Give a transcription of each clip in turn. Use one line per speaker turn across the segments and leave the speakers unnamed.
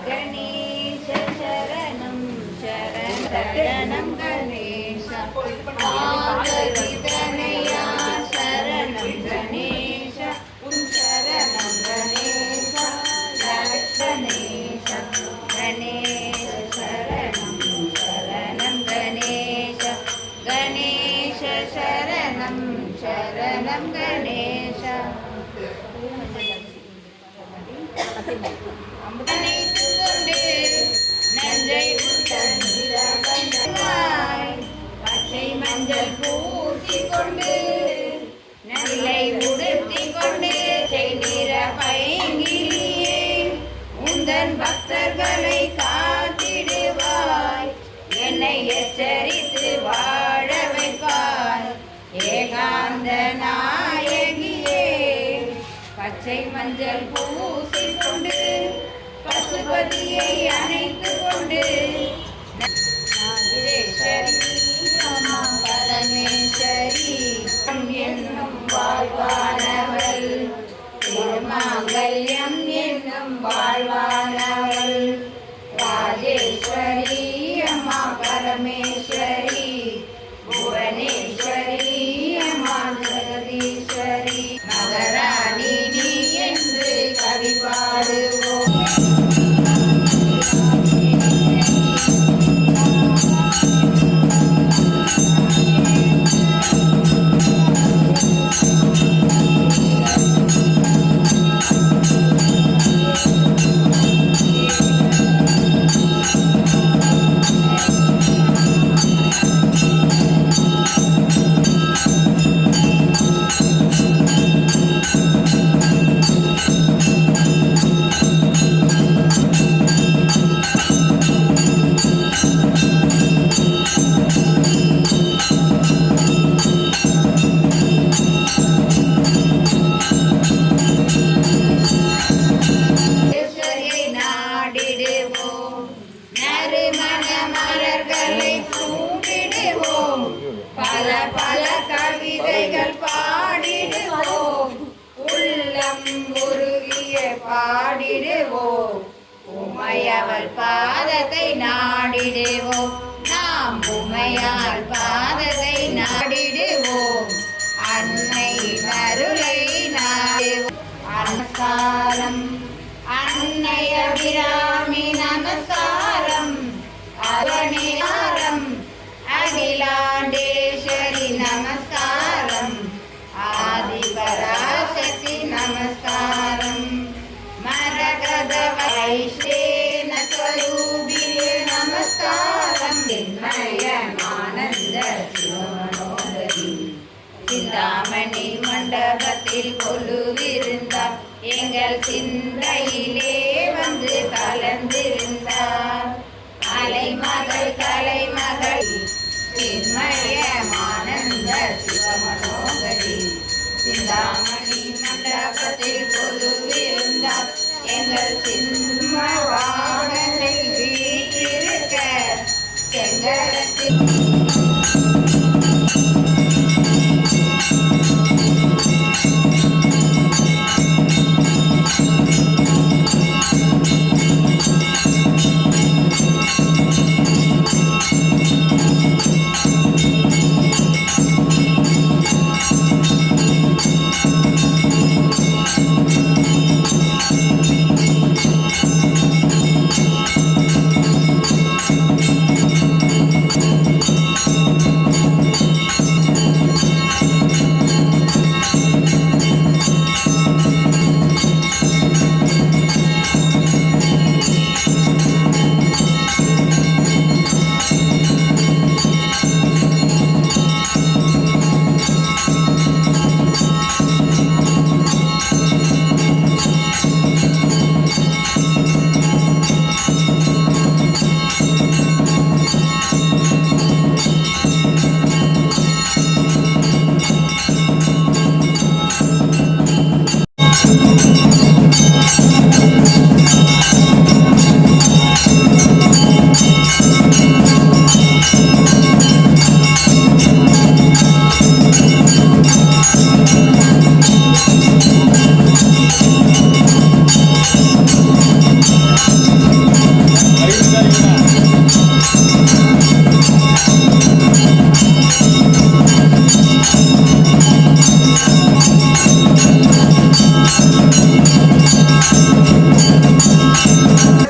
गणेश शरणं शरणं गणेश पार्वतीतनया शरणं गणेश शरणं गणेश गणेश गणेश शरणं गणेश गणेश शरणं गणेश அனைத்து கொண்டு நஞ்சை பச்சை மஞ்சள் பூசி கொண்டு நல்லை உடுத்தி கொண்டு செய்கிற பைங்கிலியே உந்தன் பக்தர்களை காத்திடுவாய் என்னை எச்சரித்து வாழ வைப்பாய் ஏகாந்த நாயகியே பச்சை மஞ்சள் பூசி கொண்டு பசுபதியை அணைத்து கொண்டு அம்மா பரமேஸ்வரி என்னும் வாழ்வானவள் திருமாங்கல்யம் என்னும் வாழ்வானவள் ராஜேஸ்வரி அம்மா பரமேஸ்வரி புவனேஸ்வரி அம்மா ஜெகதீஸ்வரி மகராணி நீ என்று கவி பாடுவோம். பல பல கவிதைகள் பாடிடுவோம் உள்ளம் உருகிய பாடிடுவோம் உமையவள் பாதத்தை நாடிடுவோம் நாம் உமையால் பாதத்தை நாடிடுவோம் அன்னை அருளை நாடுவோம். நமஸ்காரம் அன்னை அபிராமி நமஸ்காரம் அவனியாரம் அகிலாண்டேஸ்வரி நமஸ்காரம் ஆதிபராசக்தி நமஸ்காரம் மரகத வைஷ்ணேன ஸ்வரூபியே நமஸ்காரம் சின்மயமானந்த சிவமனோகரி சிந்தாமணி மண்டபத்தில் கொலுவிருந்தார் எங்கள் சிந்தையிலே வந்து கலந்திருந்தார் கலைமகள் சின்மயமானந்த சிவமனோகரி சிந்தாமணி மண்டபத்தில் கொலுவிருந்தார் எங்கள் சிம்மவாகனை வீற்றிருக்க செங்கரத்தில்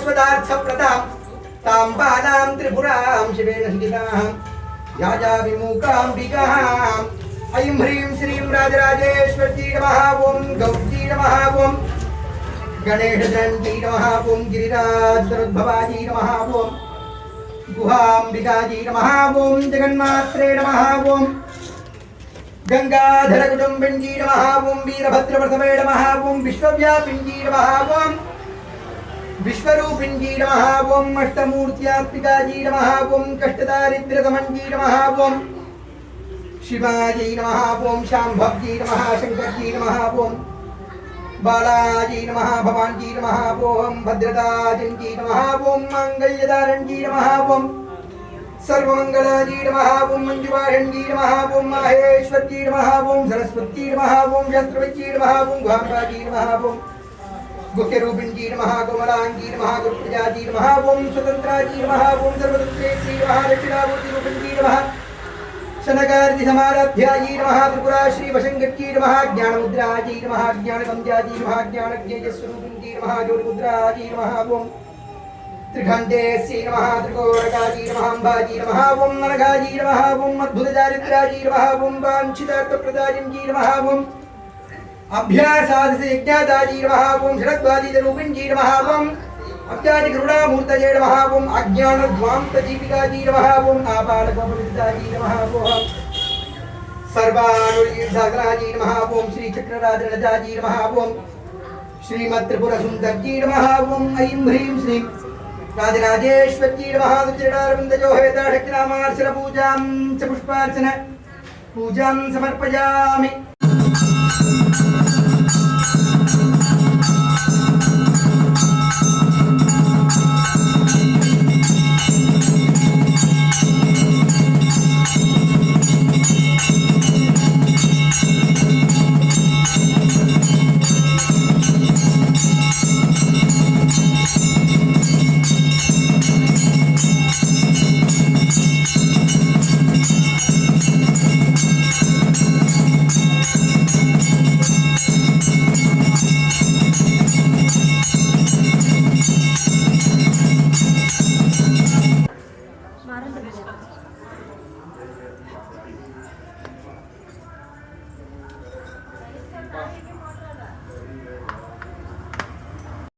स्वदार्थप्रदां तां बालां त्रिपुरां शिवेन हितां याजा विमुखाम्बिकाम् ऐं ह्रीं श्रीं राजराजेश्वर्यै नमः ॐ गौर्यै नमः ॐ गणेशधन्यै नमः ॐ गिरिराजसरोद्भवायै नमः ॐ गुहाम्बिकायै नमः ॐ जगन्मात्रे नमः ॐ गंगाधरकुटुम्बिन्यै नमः ॐ वीरभद्रप्रथमे नमः ॐ विश्वव्यापिन्यै नमः ॐ विश्वरूपिण्यै नमः ॐ अष्टमूर्त्यात्मिकायै नमः ॐ कष्टदारिद्र्यसमन्यै नमः ॐ शिवायै नमः ॐ शाम्भव्यै नमः शङ्कर्यै नमः ॐ बालायै नमः भवान्यै नमः ॐ भद्रदाजन्यै नमः ॐ माङ्गल्यदारण्यै नमः ॐ सर्वमङ्गलायै नमः ॐ मञ्जुवाहिन्यै नमः ॐ माहेश्वर्यै नमः ॐ सरस्वत्यै नमः ॐ शास्त्रविद्यै नमः ॐ गुहाम्बायै नमः ॐ गुह्यरूपिण्यै नमः कोमलाङ्ग्यै नमः गुरुप्रजायै नमः ॐ स्वतन्त्रायै नमः ॐ सर्वतन्त्रेश्वरी नमः दक्षिणामूर्तिरूपिण्यै नमः शनकार्तिसमाराध्यायै नमः त्रिपुरा श्रीवशङ्कर्यै नमः ज्ञानमुद्रायै नमः ज्ञानगम्यायै नमः ज्ञानज्ञेयस्वरूपिण्यै नमः ज्योतिमुद्रायै नमः ॐ त्रिखण्डेस्यै नमः त्रिकोणकायै नमः अम्बायै नमः ॐ नरकायै नमः ॐ अद्भुतचारित्रायै नमः ॐ वाञ्छितार्थप्रदायिन्यै नमः ॐ अभ्यासादयज्ञातायै नमः ॐ षडद्वादितरूपिण्यै नमः ॐ अब्जादिगरुडामूर्तये नमः ॐ अज्ञानध्वान्तदीपिकायै नमः ॐ आपादगोपविदितायै नमः ॐ सर्वानुर्यीर्षासनायै नमः ॐ श्रीचक्रराजनजायै नमः ॐ श्रीमत्त्रिपुरसुन्दर्यै नमः ॐ ऐं ह्रीं श्रीं राजराजेश्वर्यै नमः दुर्जटारविन्दजोहेताशक्तिनामार्चनपूजां च पुष्पार्चन पूजां समर्पयामि।